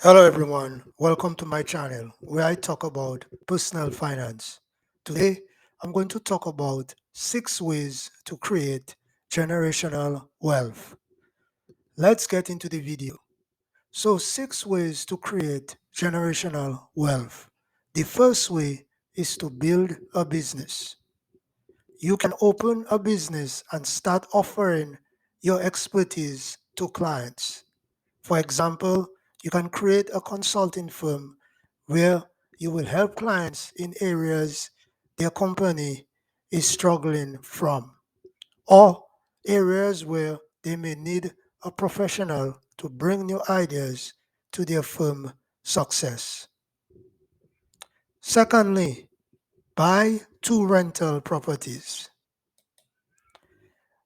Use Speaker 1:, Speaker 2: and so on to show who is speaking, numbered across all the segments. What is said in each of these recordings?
Speaker 1: Hello everyone, welcome to my channel where I talk about personal finance. Today, I'm going to talk about 6 ways to create generational wealth. Let's get into the video. So, 6 ways to create generational wealth. The first way is to build a business. You can open a business and start offering your expertise to clients. For example, you can create a consulting firm where you will help clients in areas their company is struggling from, or areas where they may need a professional to bring new ideas to their firm success. Secondly, buy 2 rental properties.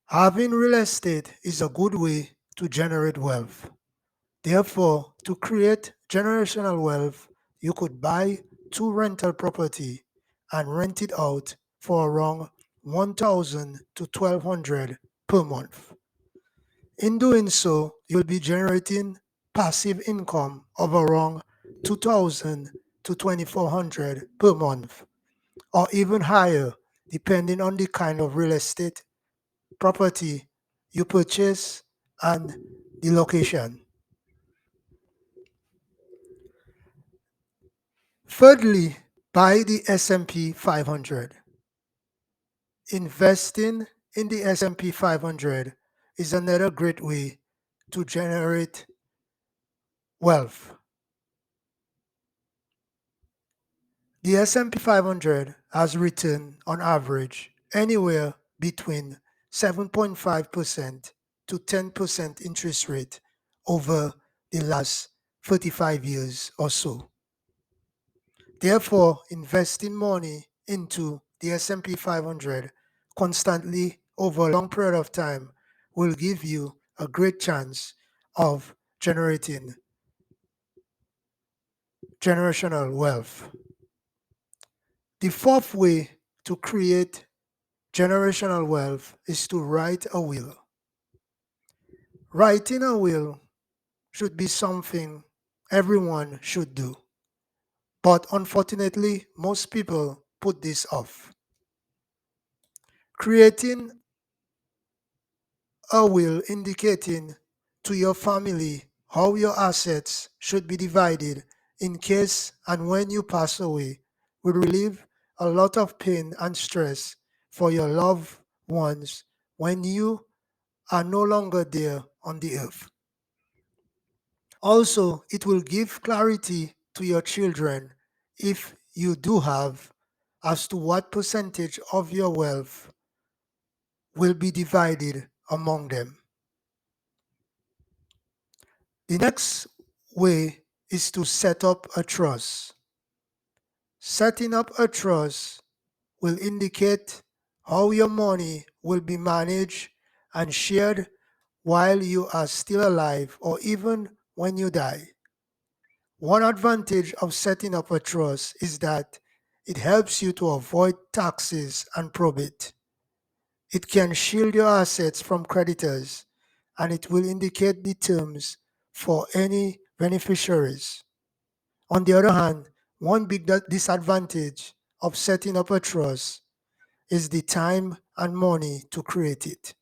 Speaker 1: Having real estate is a good way to generate wealth. Therefore, to create generational wealth, you could buy 2 rental property and rent it out for around 1,000 to 1,200 per month. In doing so, you'll be generating passive income of around 2,000 to 2,400 per month, or even higher, depending on the kind of real estate property you purchase and the location. Thirdly, buy the S&P 500. Investing in the S&P 500 is another great way to generate wealth. The S&P 500 has returned on average anywhere between 7.5% to 10% interest rate over the last 35 years or so. Therefore, investing money into the S&P 500 constantly over a long period of time will give you a great chance of generating generational wealth. The fourth way to create generational wealth is to write a will. Writing a will should be something everyone should do. But unfortunately, most people put this off. Creating a will indicating to your family how your assets should be divided in case and when you pass away will relieve a lot of pain and stress for your loved ones when you are no longer there on the earth. Also, it will give clarity to your children if you do have as to what percentage of your wealth will be divided among them. The next way is to set up a trust. Setting up a trust will indicate how your money will be managed and shared while you are still alive or even when you die. One advantage of setting up a trust is that it helps you to avoid taxes and probate. It can shield your assets from creditors and it will indicate the terms for any beneficiaries. On the other hand, one big disadvantage of setting up a trust is the time and money to create it.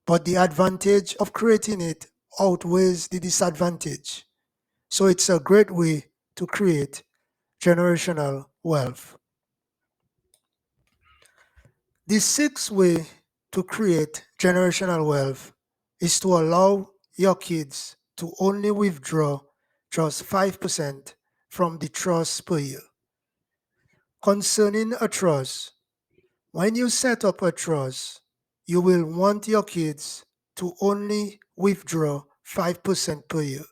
Speaker 1: But the advantage of creating it outweighs the disadvantage. So it's a great way to create generational wealth. The sixth way to create generational wealth is to allow your kids to only withdraw just 5% from the trust per year. Concerning a trust, when you set up a trust, you will want your kids to only withdraw 5% per year.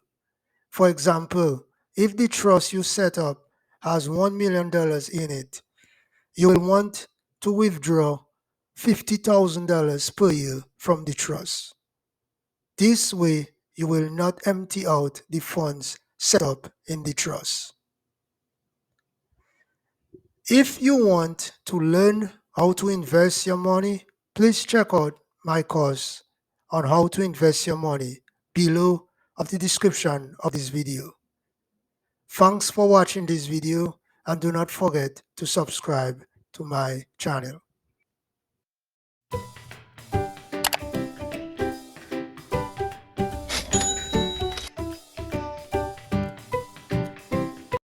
Speaker 1: For example, if the trust you set up has $1 million in it, you will want to withdraw $50,000 per year from the trust. This way, you will not empty out the funds set up in the trust. If you want to learn how to invest your money, please check out my course on how to invest your money below of the description of this video. Thanks for watching this video and do not forget to subscribe to my channel.